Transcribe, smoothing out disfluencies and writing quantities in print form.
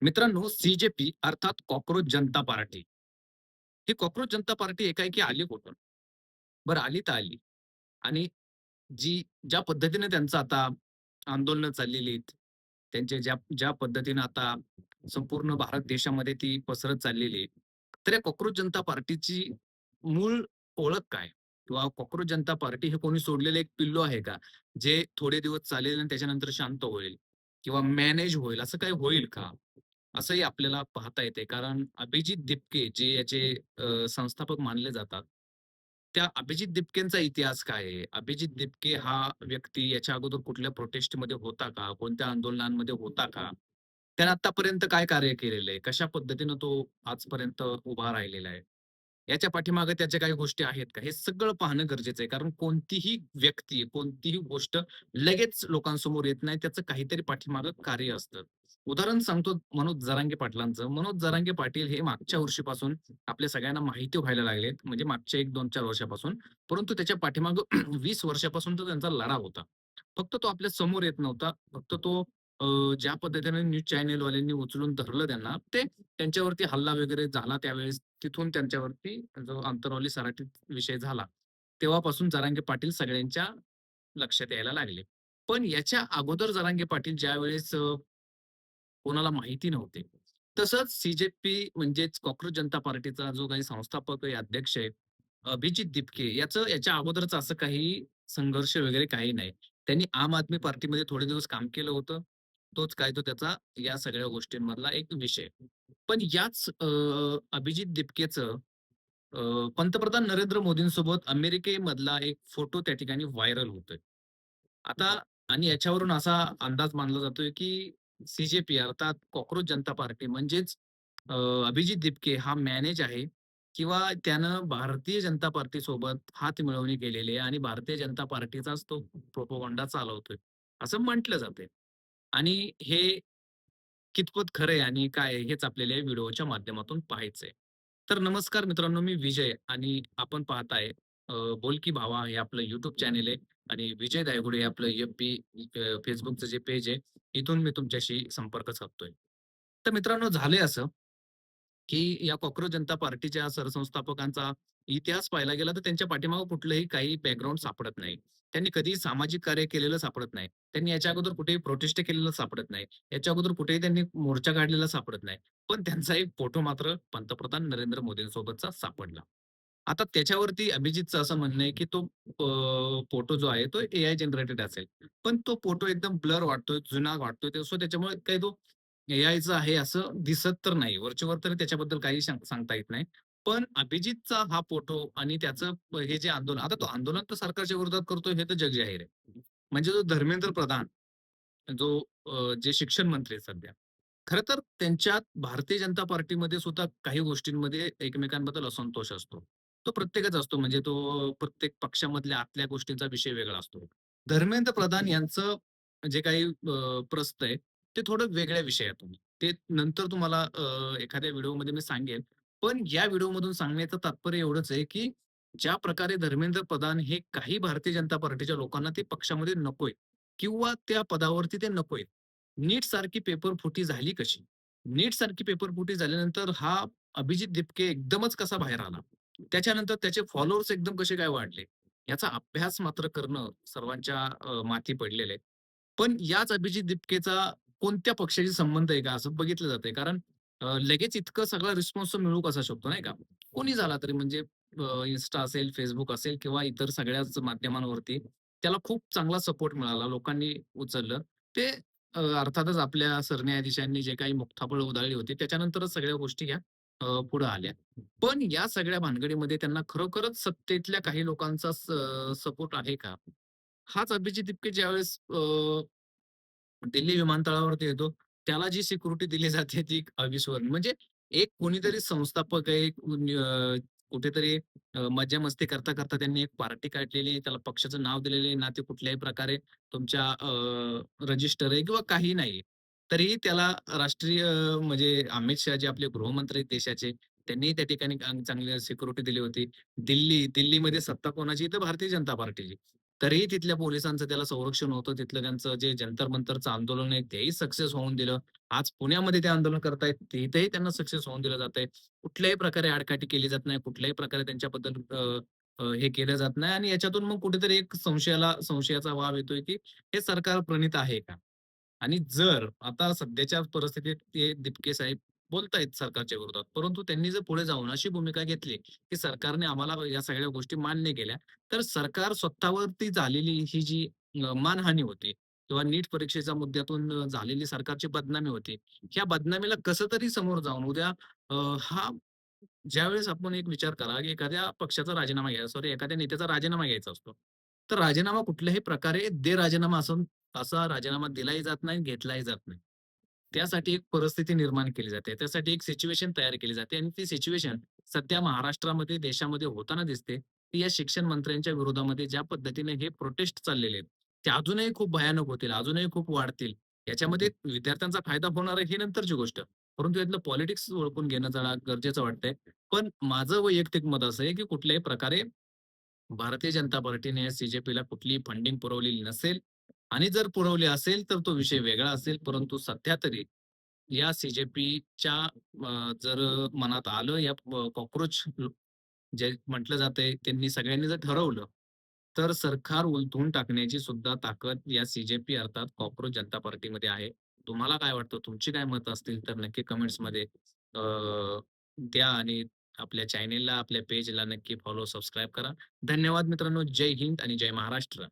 मित्रांनो, सी-जे-पी अर्थात कॉकरोच जनता पार्टी. ही कॉकरोच जनता पार्टी एकाएकी आली कुठून? बरं आली तर आली आणि जी ज्या पद्धतीने त्यांचं आता आंदोलनं चाललेली आहेत, त्यांचे ज्या ज्या पद्धतीनं आता संपूर्ण भारत देशामध्ये ती पसरत चाललेली आहे. तर या कॉकरोच जनता पार्टीची मूळ ओळख काय? किंवा कॉकरोच जनता पार्टी हे कोणी सोडलेलं एक पिल्लू आहे का? जे थोडे दिवस चालेल आणि त्याच्यानंतर शांत होईल किंवा मॅनेज होईल, असं काही होईल का? असंही आपल्याला पाहता येते. कारण अभिजित दिपके जे याचे संस्थापक मानले जातात. त्या अभिजित दिपकेंचा इतिहास काय आहे? अभिजित दिपके हा व्यक्ती याच्या अगोदर कुठल्या प्रोटेस्टमध्ये होता का? कोणत्या आंदोलनांमध्ये होता का? त्याने आत्तापर्यंत काय कार्य केलेलं आहे? कशा पद्धतीनं तो आजपर्यंत उभा राहिलेला आहे? याच्या पाठीमागे त्याच्या काही गोष्टी आहेत का? हे सगळं पाहणं गरजेचं आहे. कारण कोणतीही व्यक्ती, कोणतीही गोष्ट लगेच लोकांसमोर येत नाही. त्याचं काहीतरी पाठीमागे कार्य असतं. उदाहरण सांगतो मनोज जरांगे पाटलांचं. मनोज जरांगे पाटील हे मागच्या वर्षीपासून आपल्या सगळ्यांना माहिती व्हायला लागलेत. म्हणजे मागच्या 1, 2, 4 वर्षापासून. परंतु त्याच्या पाठीमागे 20 वर्षापासून तर त्यांचा लढा होता. फक्त तो आपल्या समोर येत नव्हता. फक्त तो ज्या पद्धतीने न्यूज चॅनलवाल्यांनी उचलून धरलं त्यांना, ते त्यांच्यावरती हल्ला वगैरे झाला त्यावेळेस तिथून त्यांच्यावरती जो अंतरवाली सराटीत विषय झाला, तेव्हापासून जरांगे पाटील सगळ्यांच्या लक्षात यायला लागले. पण याच्या अगोदर जरांगे पाटील ज्यावेळेस कोणाला माहिती नव्हते. तसंच सी म्हणजेच कॉकरोच जनता पार्टीचा जो काही संस्थापक आहे, अध्यक्ष आहे, अभिजित दिपके याच्या अगोदरच असं काही संघर्ष वगैरे काही नाही. त्यांनी आम आदमी पार्टीमध्ये थोडे दिवस काम केलं होतं. तोच काय तो त्याचा या सगळ्या गोष्टींमधला एक विषय. पण याच अभिजित दिपकेचं पंतप्रधान नरेंद्र मोदींसोबत अमेरिकेमधला एक फोटो त्या ठिकाणी व्हायरल होतोय. आता आणि याच्यावरून असा अंदाज मानला जातोय, की सी अर्थात कॉकरोच जनता पार्टी म्हणजेच अ, अभिजित दिपके हा मॅनेज आहे किंवा त्यानं भारतीय जनता पार्टीसोबत हातमिळवणी केलेली आहे आणि भारतीय जनता पार्टीचाच तो प्रोपगंडा चालवतोय, असं म्हटलं जातंय. आणि हे कितपत खरं आहे आणि काय आहे हेच आपल्याला या व्हिडिओच्या माध्यमातून पाहायचंय. तर नमस्कार मित्रांनो, मी विजय आणि आपण पाहताय बोल की भावा हे आपलं YouTube चॅनल आहे आणि विजय दायगुडे हे आपलं एफ-बी Facebookचं जे पेज आहे, इथून मी तुमच्याशी संपर्क साधतोय. तर मित्रांनो झालंय असं की या कॉकरोच जनता पार्टीच्या सरसंस्थापकांचा इतिहास पाहायला गेला तर त्यांच्या पाठीमागे कुठलंही काही बॅकग्राऊंड सापडत नाही. त्यांनी कधीही सामाजिक कार्य केलेलं सापडत नाही. त्यांनी याच्या अगोदर कुठेही प्रोटेस्ट केलेलं सापडत नाही. याच्या अगोदर कुठेही त्यांनी मोर्चा काढलेला सापडत नाही. पण त्यांचा एक फोटो मात्र पंतप्रधान नरेंद्र मोदींसोबतचा सापडला. आता त्याच्यावरती अभिजितचं असं म्हणणं आहे, की तो फोटो जो आहे तो एआय जनरेटेड असेल. पण तो फोटो एकदम ब्लर वाटतोय, जुना वाटतोय. त्याच्यामुळे काही तो एआयचं आहे असं दिसत तर नाही. वरचेवर तरी त्याच्याबद्दल काही सांगता येत नाही. पण अभिजितचा हा फोटो आणि त्याचं हे जे आंदोलन आता तो आंदोलन तर सरकारच्या विरोधात करतोय हे तर जगजाहीर आहे. म्हणजे जो धर्मेंद्र प्रधान जो जे शिक्षण मंत्री आहेत सध्या. खरं तर त्यांच्यात भारतीय जनता पार्टीमध्ये सुद्धा काही गोष्टींमध्ये एकमेकांबद्दल असंतोष असतो. तो प्रत्येकाचा असतो म्हणजे तो प्रत्येक पक्षामधल्या आतल्या गोष्टींचा विषय वेगळा असतो. धर्मेंद्र प्रधान यांचं जे काही प्रस्त आहे, ते थोडं वेगळ्या विषयातून. ते नंतर तुम्हाला एखाद्या व्हिडिओमध्ये मी सांगेन. पण या व्हिडिओमधून सांगण्याचं तात्पर्य एवढंच आहे, की ज्या प्रकारे धर्मेंद्र प्रधान हे काही भारतीय जनता पार्टीच्या लोकांना ते पक्षामध्ये नकोय किंवा त्या पदावरती ते नकोय. नीट सारखी पेपरफुटी झाली कशी? नीट सारखी पेपरफुटी झाल्यानंतर हा अभिजित दिपके एकदमच कसा बाहेर आला? त्याच्यानंतर त्याचे फॉलोअर्स एकदम कसे काय वाढले? याचा अभ्यास मात्र करणं सर्वांच्या माथी पडलेलं आहे. पण याच अभिजित दिपकेचा कोणत्या पक्षाशी संबंध आहे का असं बघितलं जातंय. कारण लगेच इतकं सगळा रिस्पॉन्स मिळू कसा शकतो नाही का? कोणी झाला तरी म्हणजे Insta असेल, Facebook असेल किंवा इतर सगळ्याच माध्यमांवरती त्याला खूप चांगला सपोर्ट मिळाला. लोकांनी उचललं. ते अर्थातच आपल्या सरन्यायाधीशांनी जे काही मुक्ताफळं उधळली होती त्याच्यानंतरच सगळ्या गोष्टी ह्या पुढे आल्या. पण या सगळ्या भानगडीमध्ये त्यांना खरोखरच सत्तेतल्या काही लोकांचा सपोर्ट आहे का? हाच अभिजित तिप्के ज्यावेळेस दिल्ली विमानतळावरती येतो, त्याला जी सिक्युरिटी दिली जाते ती अविस्मरणीय. म्हणजे एक कोणीतरी संस्थापक आहे, कुठेतरी मज्जा-मस्ती करता-करता त्यांनी एक पार्टी काढलेली, त्याला पक्षाचं नाव दिलेलं आहे, ना ते कुठल्याही प्रकारे तुमच्या रजिस्टर आहे किंवा काही नाही. तरीही त्याला राष्ट्रीय म्हणजे अमित शहा जे आपले गृहमंत्री आहेत देशाचे, त्यांनी त्या ठिकाणी चांगली सिक्युरिटी दिली होती. दिल्लीमध्ये सत्ता कोणाची? तर भारतीय जनता पार्टीची. तरीही तिथल्या पोलिसांचं त्याला संरक्षण होतं. तिथलं त्यांचं जे जंतर-मंतरचं आंदोलन आहे तेही सक्सेस होऊन दिलं. आज पुण्यामध्ये ते आंदोलन करतायत, तिथेही त्यांना सक्सेस होऊन दिलं जातंय. कुठल्याही प्रकारे आडकाठी केली जात नाही. कुठल्याही प्रकारे त्यांच्याबद्दल हे केलं जात नाही आणि याच्यातून मग कुठेतरी एक संशयाचा वाव येतोय, की हे सरकार प्रणीत आहे का? आणि जर आता सध्याच्या परिस्थितीत ते दिपके साहेब बोलतायत सरकारच्या विरोधात, परंतु त्यांनी जर पुढे जाऊन अशी भूमिका घेतली, की सरकारने आम्हाला या सगळ्या गोष्टी मान्य केल्या, तर सरकार स्वतःवरती झालेली ही जी मानहानी होती किंवा नीट परीक्षेच्या मुद्द्यातून झालेली सरकारची बदनामी होती. ह्या बदनामीला कसं तरी समोर जाऊन उद्या हा ज्यावेळेस आपण एक विचार करा, की एखाद्या पक्षाचा राजीनामा घ्यायचा सॉरी एखाद्या नेत्याचा राजीनामा घ्यायचा असतो. तर राजीनामा कुठल्याही प्रकारे दे राजीनामा असा राजीनामा दिलाही जात नाही, घेतलाही जात नाही. त्यासाठी एक परिस्थिती निर्माण केली जाते. त्यासाठी एक सिच्युएशन तयार केली जाते आणि ती सिच्युएशन सध्या महाराष्ट्रामध्ये, देशामध्ये होताना दिसते. ती या शिक्षण मंत्र्यांच्या विरोधामध्ये ज्या पद्धतीने हे प्रोटेस्ट चाललेले आहेत, ते अजूनही खूप भयानक होतील, अजूनही खूप वाढतील. याच्यामध्ये विद्यार्थ्यांचा फायदा होणार आहे ही नंतरची गोष्ट. परंतु यातलं पॉलिटिक्स ओळखून घेणं जरा गरजेचं वाटतंय. पण माझं वैयक्तिक मत असं आहे, की कुठल्याही प्रकारे भारतीय जनता पार्टीने या सी कुठलीही फंडिंग पुरवलेली नसेल आणि जर पुरवली असेल, तर तो विषय वेगळा असेल. परंतु सध्या तरी या सी-जे-पीच्या जर मनात आलं या कॉकरोच जे म्हटलं जातंय, त्यांनी सगळ्यांनी जर ठरवलं, तर सरकार उलथून टाकण्याची सुद्धा ताकद या सी अर्थात कॉकरोच जनता पार्टीमध्ये आहे. तुम्हाला काय वाटतं? तुमची काय मतं असतील तर नक्की कमेंट्समध्ये अ, द्या आणि आपल्या चॅनेलला, आपल्या पेजला नक्की फॉलो, सबस्क्राईब करा. धन्यवाद मित्रांनो. जय हिंद आणि जय महाराष्ट्र.